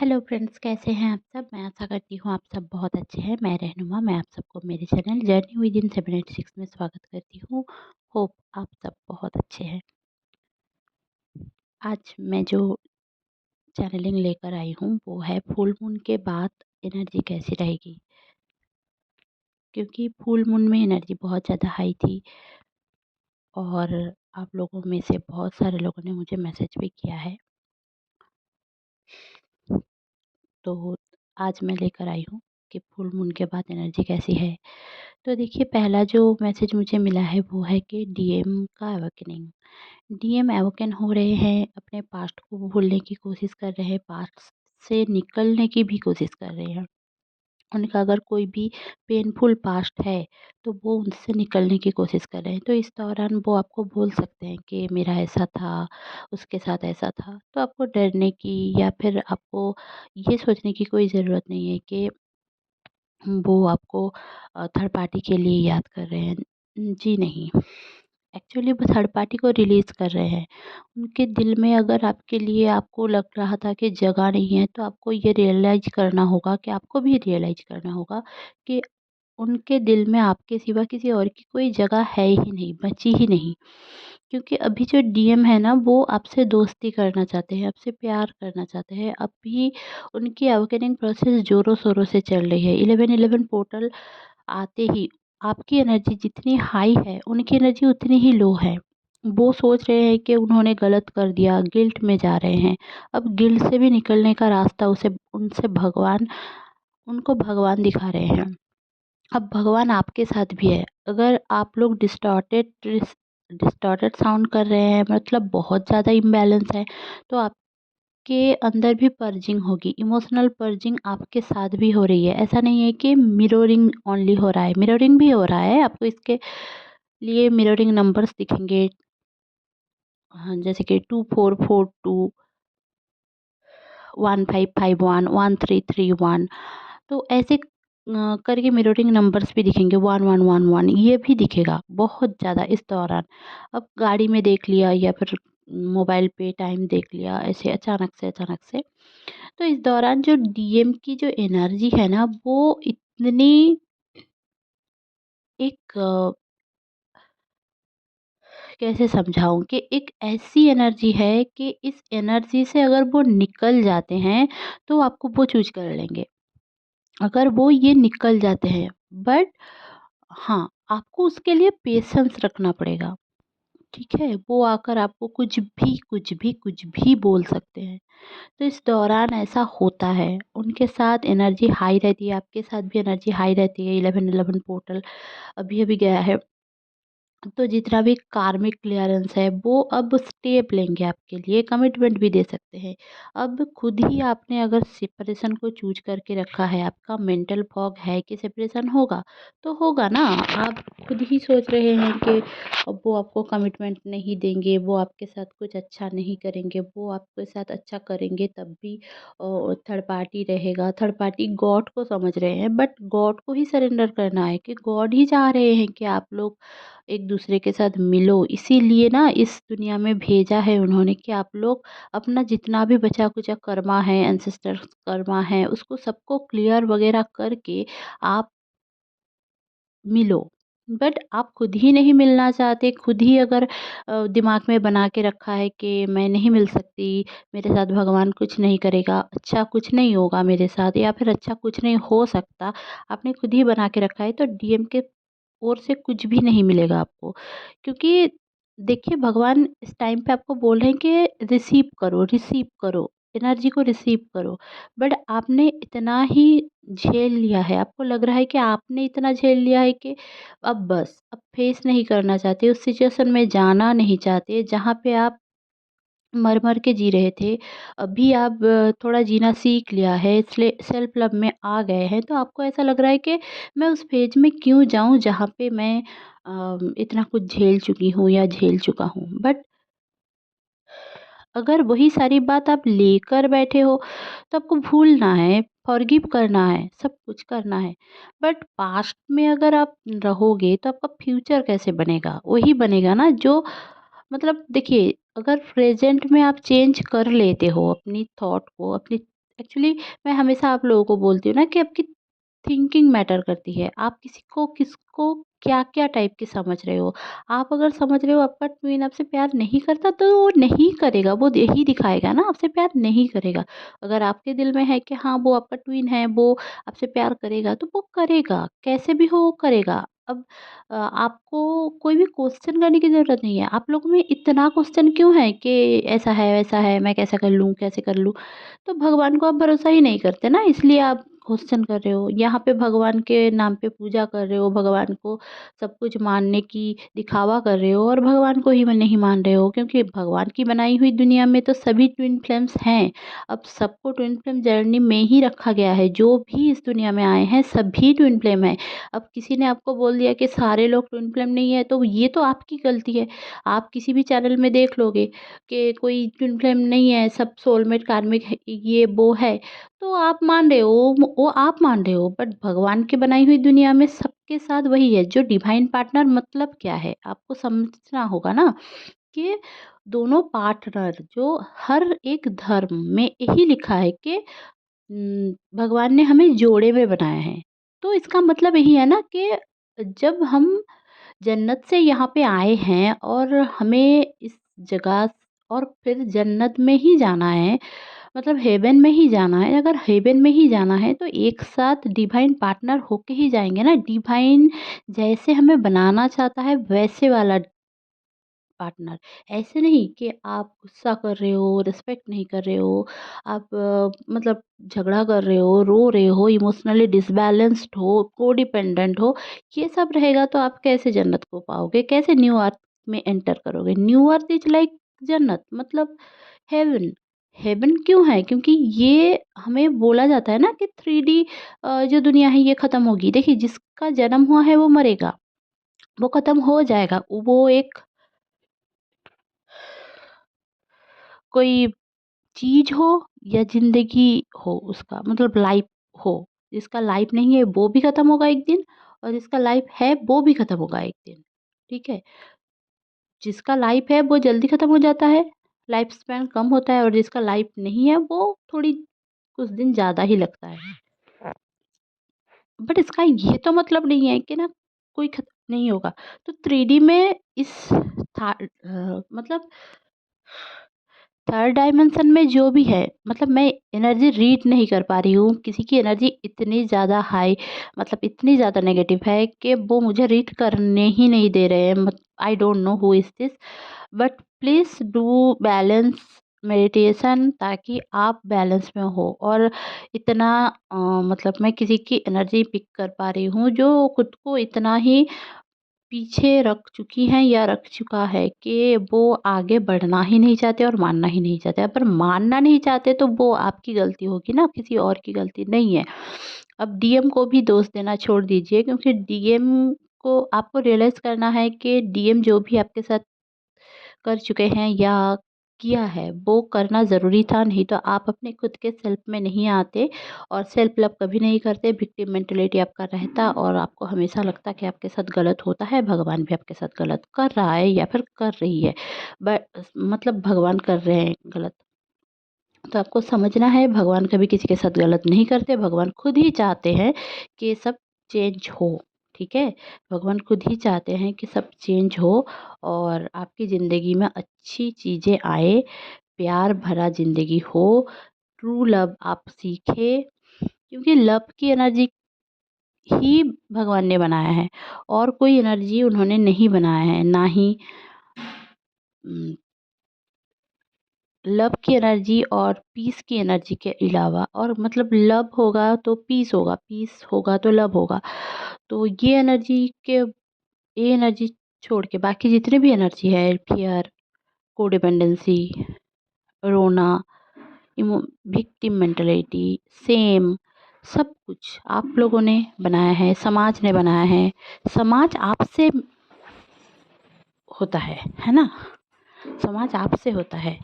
Hello friends, कैसे हैं आप सब। मैं आशा करती हूँ आप सब बहुत अच्छे हैं। मैं रहनुमा, मैं आप सबको मेरे चैनल जर्नी विद इन 786 में स्वागत करती हूँ। होप आप सब बहुत अच्छे हैं। आज मैं जो चैनलिंग लेकर आई हूँ वो है फुल मून के बाद एनर्जी कैसी रहेगी, क्योंकि फुल मून में एनर्जी बहुत ज़्यादा हाई थी और आप लोगों में से बहुत सारे लोगों ने मुझे मैसेज भी किया है। तो आज मैं लेकर आई हूँ कि फुल मून के बाद एनर्जी कैसी है। तो देखिए, पहला जो मैसेज मुझे मिला है वो है कि डीएम का अवेकनिंग। डीएम अवेकन हो रहे हैं, अपने पास्ट को भूलने की कोशिश कर रहे हैं, पास्ट से निकलने की भी कोशिश कर रहे हैं। उनका अगर कोई भी पेनफुल पास्ट है तो वो उनसे निकलने की कोशिश कर रहे हैं। तो इस दौरान वो आपको बोल सकते हैं कि मेरा ऐसा था, उसके साथ ऐसा था। तो आपको डरने की या फिर आपको ये सोचने की कोई ज़रूरत नहीं है कि वो आपको थर्ड पार्टी के लिए याद कर रहे हैं। जी नहीं, एक्चुअली वो थर्ड पार्टी को रिलीज़ कर रहे हैं। उनके दिल में अगर आपके लिए आपको लग रहा था कि जगह नहीं है, तो आपको ये रियलाइज़ करना होगा कि आपको भी रियलाइज़ करना होगा कि उनके दिल में आपके सिवा किसी और की कोई जगह है ही नहीं, बची ही नहीं। क्योंकि अभी जो डीएम है ना, वो आपसे दोस्ती करना चाहते हैं, आपसे प्यार करना चाहते हैं। अभी उनकी अवेकनिंग प्रोसेस ज़ोरों-शोरों से चल रही है। 11-11 पोर्टल आते ही आपकी एनर्जी जितनी हाई है, उनकी एनर्जी उतनी ही लो है। वो सोच रहे हैं कि उन्होंने गलत कर दिया, गिल्ट में जा रहे हैं। अब गिल्ट से भी निकलने का रास्ता उसे उनसे भगवान उनको भगवान दिखा रहे हैं। अब भगवान आपके साथ भी है। अगर आप लोग डिस्टॉर्टेड साउंड कर रहे हैं, मतलब बहुत ज़्यादा इम्बैलेंस है, तो आपके अंदर भी पर्जिंग होगी, इमोशनल पर्जिंग आपके साथ भी हो रही है। ऐसा नहीं है कि मिररिंग ओनली हो रहा है, मिररिंग भी हो रहा है। आपको इसके लिए मिररिंग नंबर्स दिखेंगे, हाँ, जैसे कि 2442, 1551, 1331। तो ऐसे करके मिररिंग नंबर्स भी दिखेंगे, 1111, ये भी दिखेगा बहुत ज़्यादा इस दौरान। अब गाड़ी में देख लिया या फिर मोबाइल पे टाइम देख लिया, ऐसे अचानक से। तो इस दौरान जो डीएम की जो एनर्जी है ना, वो इतनी एक कैसे समझाऊँ कि एक ऐसी एनर्जी है कि इस एनर्जी से अगर वो निकल जाते हैं, तो आपको वो चूज़ कर लेंगे। अगर वो ये निकल जाते हैं, बट हाँ, आपको उसके लिए पेशेंस रखना पड़ेगा, ठीक है? वो आकर आपको कुछ भी बोल सकते हैं। तो इस दौरान ऐसा होता है, उनके साथ एनर्जी हाई रहती है, आपके साथ भी एनर्जी हाई रहती है। 11-11 पोर्टल अभी-अभी गया है। तो जितना भी कार्मिक क्लियरेंस है, वो अब स्टेप लेंगे आपके लिए, कमिटमेंट भी दे सकते हैं। अब खुद ही आपने अगर सेपरेशन को चूज करके रखा है, आपका मेंटल फॉग है कि सेपरेशन होगा, तो होगा ना। आप खुद ही सोच रहे हैं कि अब वो आपको कमिटमेंट नहीं देंगे, वो आपके साथ कुछ अच्छा नहीं करेंगे, वो आपके साथ अच्छा करेंगे तब भी थर्ड पार्टी रहेगा। थर्ड पार्टी गॉड को समझ रहे हैं, बट गॉड को ही सरेंडर करना है कि गॉड ही चाह रहे हैं कि आप लोग एक दूसरे के साथ मिलो। इसीलिए ना इस दुनिया में भेजा है उन्होंने कि आप लोग अपना जितना भी बचा कुचा कर्मा है, एंसेस्टर्स कर्मा है, उसको सबको क्लियर वगैरह करके आप मिलो। बट आप खुद ही नहीं मिलना चाहते, खुद ही अगर दिमाग में बना के रखा है कि मैं नहीं मिल सकती, मेरे साथ भगवान कुछ नहीं करेगा, अच्छा कुछ नहीं होगा मेरे साथ, या फिर अच्छा कुछ नहीं हो सकता, आपने खुद ही बना के रखा है, तो डीएम के ओर से कुछ भी नहीं मिलेगा आपको। क्योंकि देखिए, भगवान इस टाइम पे आपको बोल रहे हैं कि रिसीव करो, एनर्जी को रिसीव करो। बट आपने इतना ही झेल लिया है, आपको लग रहा है कि आपने इतना झेल लिया है कि अब बस, अब फेस नहीं करना चाहते, उस सिचुएशन में जाना नहीं चाहते जहाँ पे आप मर-मर के जी रहे थे। अभी आप थोड़ा जीना सीख लिया है, इसलिए सेल्फ लव में आ गए हैं, तो आपको ऐसा लग रहा है कि मैं उस फ़ेज़ में क्यों जाऊँ जहाँ पे मैं इतना कुछ झेल चुकी हूँ या झेल चुका हूँ। बट अगर वही सारी बात आप लेकर बैठे हो, तो आपको भूलना है, फ़ॉरगिव करना है, सब कुछ करना है। बट पास्ट में अगर आप रहोगे, तो आपका फ्यूचर कैसे बनेगा? वही बनेगा ना जो, मतलब देखिए, अगर प्रेज़ेंट में आप चेंज कर लेते हो अपनी थॉट को, अपनी एक्चुअली मैं हमेशा आप लोगों को बोलती हूँ ना कि आपकी थिंकिंग मैटर करती है। आप किसी को किसको क्या-क्या टाइप के समझ रहे हो। आप अगर समझ रहे हो आपका ट्विन आपसे प्यार नहीं करता तो वो नहीं करेगा, वो यही दिखाएगा ना आपसे प्यार नहीं करेगा। अगर आपके दिल में है कि हाँ, वो आपका ट्विन है, वो आपसे प्यार करेगा तो वो करेगा, कैसे भी हो वो करेगा। अब आपको कोई भी क्वेश्चन करने की ज़रूरत नहीं है। आप लोगों में इतना क्वेश्चन क्यों है कि ऐसा है, वैसा है, मैं कैसे कर लूँ, कैसे कर लूँ? तो भगवान को आप भरोसा ही नहीं करते ना, इसलिए आप क्वेश्चन कर रहे हो। यहाँ पे भगवान के नाम पे पूजा कर रहे हो, भगवान को सब कुछ मानने की दिखावा कर रहे हो और भगवान को ही नहीं मान रहे हो, क्योंकि भगवान की बनाई हुई दुनिया में तो सभी ट्विन फ्लेम्स हैं। अब सबको ट्विन फ्लेम जर्नी में ही रखा गया है, जो भी इस दुनिया में आए हैं सभी ट्विन फ्लेम हैं। अब किसी ने आपको बोल दिया कि सारे लोग ट्विन फ्लेम नहीं है, तो ये तो आपकी गलती है। आप किसी भी चैनल में देख लोगे कि कोई ट्विन फ्लेम नहीं है, सब सोलमेट कार्मिक है, ये वो है, तो आप मान रहे हो, वो आप मान रहे हो, बट भगवान की बनाई हुई दुनिया में सबके साथ वही है। जो डिवाइन पार्टनर मतलब क्या है, आपको समझना होगा ना कि दोनों पार्टनर जो हर एक धर्म में यही लिखा है कि भगवान ने हमें जोड़े में बनाया है। तो इसका मतलब यही है ना कि जब हम जन्नत से यहाँ पे आए हैं और हमें इस जगह और फिर जन्नत में ही जाना है, मतलब हेवन में ही जाना है। अगर हेवन में ही जाना है तो एक साथ डिवाइन पार्टनर होके ही जाएँगे ना। डिवाइन जैसे हमें बनाना चाहता है वैसे वाला पार्टनर। ऐसे नहीं कि आप गुस्सा कर रहे हो, रिस्पेक्ट नहीं कर रहे हो, आप मतलब झगड़ा कर रहे हो, रो रहे हो, इमोशनली डिसबैलेंस्ड हो, कोडिपेंडेंट हो, ये सब रहेगा तो आप कैसे जन्नत को पाओगे? कैसे न्यू अर्थ में एंटर करोगे? न्यू अर्थ इज़ लाइक जन्नत, मतलब हेवन। हेवन क्यों है? क्योंकि ये हमें बोला जाता है ना कि 3D जो दुनिया है ये ख़त्म होगी। देखिए, जिसका जन्म हुआ है वो मरेगा, वो ख़त्म हो जाएगा। वो एक कोई चीज़ हो या ज़िंदगी हो, उसका मतलब लाइफ़ हो। जिसका लाइफ़ नहीं है वो भी ख़त्म होगा एक दिन, और जिसका लाइफ़ है वो भी ख़त्म होगा एक दिन, ठीक है? जिसका लाइफ़ है वो जल्दी ख़त्म हो जाता है, लाइफ़ स्पैन कम होता है, और जिसका लाइफ़ नहीं है वो थोड़ी कुछ दिन ज़्यादा ही लगता है। बट इसका ये तो मतलब नहीं है कि ना कोई ख़त्म नहीं होगा। तो 3D में इस मतलब थर्ड डायमेंशन में जो भी है, मतलब मैं एनर्जी रीड नहीं कर पा रही हूँ। किसी की एनर्जी इतनी ज़्यादा हाई, मतलब इतनी ज़्यादा नेगेटिव है कि वो मुझे रीड करने ही नहीं दे रहे हैं। I don't know who is this, but please do balance meditation, ताकि आप बैलेंस में हो। और इतना मतलब मैं किसी की एनर्जी पिक कर पा रही हूँ जो खुद को इतना ही पीछे रख चुकी हैं या रख चुका है कि वो आगे बढ़ना ही नहीं चाहते और मानना ही नहीं चाहते। अगर मानना नहीं चाहते तो वो आपकी गलती होगी ना, किसी और की गलती नहीं है। अब डीएम को भी दोष देना छोड़ दीजिए, क्योंकि डीएम को आपको रियलाइज़ करना है कि डीएम जो भी आपके साथ कर चुके हैं या किया है वो करना ज़रूरी था, नहीं तो आप अपने खुद के सेल्फ में नहीं आते और सेल्फ लव कभी नहीं करते। विक्टिम मेंटालिटी आपका रहता और आपको हमेशा लगता कि आपके साथ गलत होता है, भगवान भी आपके साथ गलत कर रहा है या फिर कर रही है। बट मतलब भगवान कर रहे हैं गलत। तो आपको समझना है, भगवान कभी किसी के साथ गलत नहीं करते। भगवान खुद ही चाहते हैं कि सब चेंज हो, ठीक है? भगवान खुद ही चाहते हैं कि सब चेंज हो और आपकी ज़िंदगी में अच्छी चीज़ें आए, प्यार भरा ज़िंदगी हो, ट्रू लव आप सीखें, क्योंकि लव की एनर्जी ही भगवान ने बनाया है और कोई एनर्जी उन्होंने नहीं बनाया है, ना ही उम लव की एनर्जी और पीस की एनर्जी के अलावा। और मतलब लव होगा तो पीस होगा, पीस होगा तो लव होगा। तो ये एनर्जी छोड़ के बाकी जितने भी एनर्जी है, फ़ियर, कोडिपेंडेंसी, रोना, इमो विक्टिम मेंटालिटी, सेम, सब कुछ आप लोगों ने बनाया है, समाज ने बनाया है। समाज आपसे होता है ना? समाज आपसे होता है।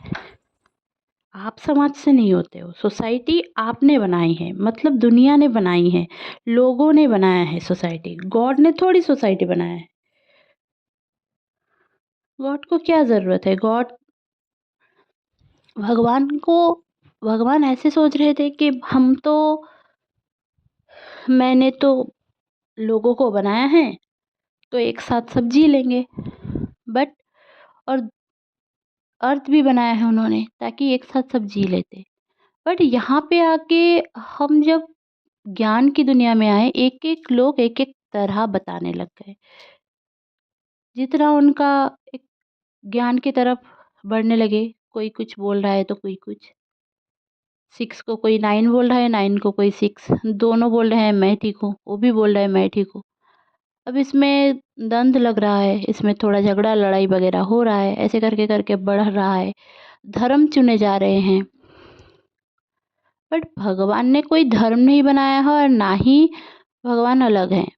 आप समाज से नहीं होते हो। सोसाइटी आपने बनाई है, मतलब दुनिया ने बनाई है, लोगों ने बनाया है सोसाइटी। गॉड ने थोड़ी सोसाइटी बनाया है। गॉड को क्या ज़रूरत है? गॉड भगवान को भगवान ऐसे सोच रहे थे कि मैंने तो लोगों को बनाया है, तो एक साथ सब जी लेंगे। बट और अर्थ भी बनाया है उन्होंने ताकि एक साथ सब जी लेते। बट यहाँ पे आके हम जब ज्ञान की दुनिया में आए, एक-एक लोग एक-एक तरह बताने लग गए। जितना उनका एक ज्ञान की तरफ बढ़ने लगे, कोई कुछ बोल रहा है तो कोई कुछ। 6 को कोई 9 बोल रहा है, 9 को कोई 6, दोनों बोल रहे हैं मैं ठीक हूँ, वो भी बोल रहा है मैं ठीक हूँ। अब इसमें द्वंद लग रहा है, इसमें थोड़ा झगड़ा लड़ाई वगैरह हो रहा है, ऐसे करके बढ़ रहा है। धर्म चुने जा रहे हैं। बट भगवान ने कोई धर्म नहीं बनाया है और ना ही भगवान अलग हैं।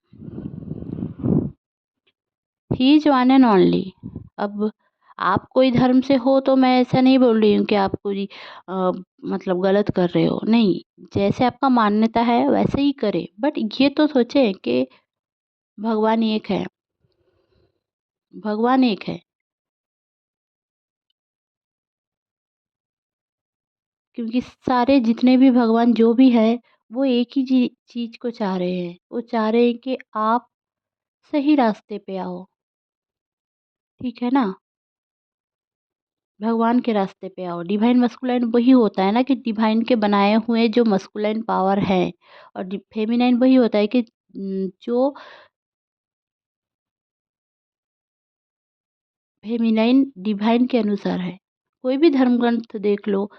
He is one and only. अब आप कोई धर्म से हो तो मैं ऐसा नहीं बोल रही हूँ कि आप कोई मतलब गलत कर रहे हो, नहीं। जैसे आपका मान्यता है वैसे ही करें, बट ये तो सोचें कि भगवान एक है, भगवान एक है। क्योंकि सारे जितने भी भगवान जो भी है, वो एक ही चीज़ को चाह रहे हैं। वो चाह रहे हैं कि आप सही रास्ते पे आओ, ठीक है ना? भगवान के रास्ते पे आओ। डिवाइन मस्कुलाइन वही होता है ना कि डिवाइन के बनाए हुए जो मस्कुलाइन पावर है, और फेमिनाइन वही होता है कि जो फेमिनाइन डिवाइन के अनुसार है। कोई भी धर्म ग्रंथ देख लो,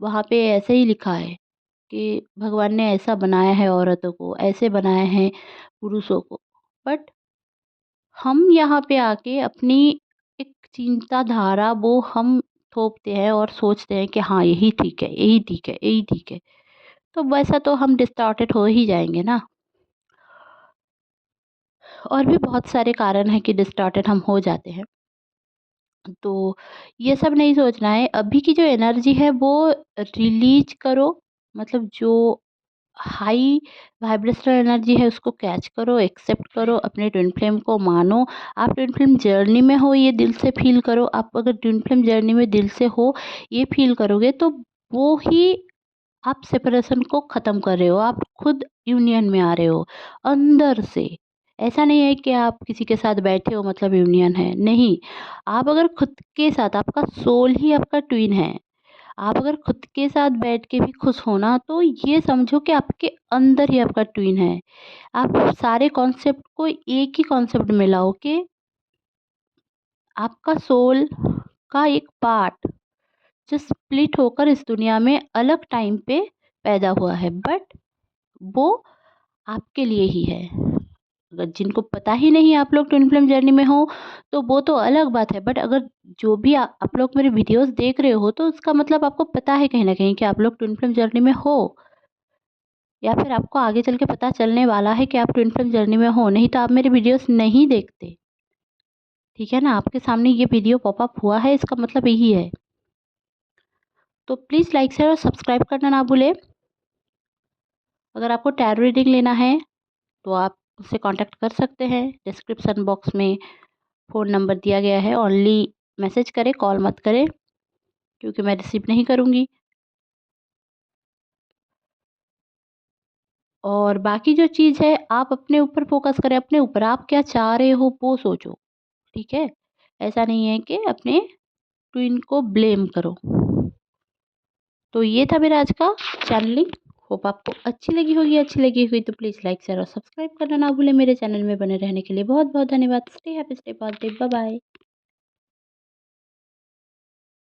वहाँ पे ऐसे ही लिखा है कि भगवान ने ऐसा बनाया है औरतों को, ऐसे बनाए हैं पुरुषों को। बट हम यहाँ पे आके अपनी एक चिंताधारा वो हम थोपते हैं और सोचते हैं कि हाँ यही ठीक है, यही ठीक है, यही ठीक है। तो वैसा तो हम डिस्टॉर्टेड हो ही जाएँगे ना। और भी बहुत सारे कारण हैं कि डिस्टॉर्टेड हम हो जाते हैं। तो ये सब नहीं सोचना है। अभी की जो एनर्जी है वो रिलीज़ करो, मतलब जो हाई वाइब्रेशनल एनर्जी है उसको कैच करो, एक्सेप्ट करो, अपने ट्विन फ्लेम को मानो। आप ट्विन फ्लेम जर्नी में हो, ये दिल से फ़ील करो। आप अगर ट्विन फ्लेम जर्नी में दिल से हो, ये फ़ील करोगे तो वो ही आप सेपरेशन को ख़त्म कर रहे हो, आप खुद यूनियन में आ रहे हो अंदर से। ऐसा नहीं है कि आप किसी के साथ बैठे हो मतलब यूनियन है, नहीं। आप अगर खुद के साथ, आपका सोल ही आपका ट्विन है। आप अगर खुद के साथ बैठ के भी खुश हो ना, तो ये समझो कि आपके अंदर ही आपका ट्विन है। आप सारे कॉन्सेप्ट को एक ही कॉन्सेप्ट में लाओ कि आपका सोल का एक पार्ट जो स्प्लिट होकर इस दुनिया में अलग टाइम पे पैदा हुआ है, बट वो आपके लिए ही है। अगर जिनको पता ही नहीं आप लोग ट्विन फ्लेम जर्नी में हो, तो वो तो अलग बात है। बट अगर जो भी आप लोग मेरे वीडियोस देख रहे हो, तो उसका मतलब आपको पता है कहीं न कहीं कि आप लोग ट्विन फ्लेम जर्नी में हो, या फिर आपको आगे चल के पता चलने वाला है कि आप ट्विन फ्लेम जर्नी में हो, नहीं तो आप मेरे वीडियोस नहीं देखते। ठीक है ना? आपके सामने ये वीडियो पॉप अप हुआ है, इसका मतलब यही है। तो प्लीज़ लाइक, शेयर और सब्सक्राइब करना ना भूलें। अगर आपको टैरो रीडिंग लेना है तो आप मुझसे कांटेक्ट कर सकते हैं। डिस्क्रिप्शन बॉक्स में फ़ोन नंबर दिया गया है। ओनली मैसेज करें, कॉल मत करें, क्योंकि मैं रिसीव नहीं करूँगी। और बाकी जो चीज़ है आप अपने ऊपर फ़ोकस करें, अपने ऊपर आप क्या चाह रहे हो वो सोचो, ठीक है? ऐसा नहीं है कि अपने ट्विन को ब्लेम करो। तो ये था मेरा आज का चैनलिंग। होप आपको अच्छी लगी होगी तो प्लीज़ लाइक, शेयर और सब्सक्राइब करना ना भूलें। मेरे चैनल में बने रहने के लिए बहुत-बहुत धन्यवाद। Stay happy, stay positive. Bye bye.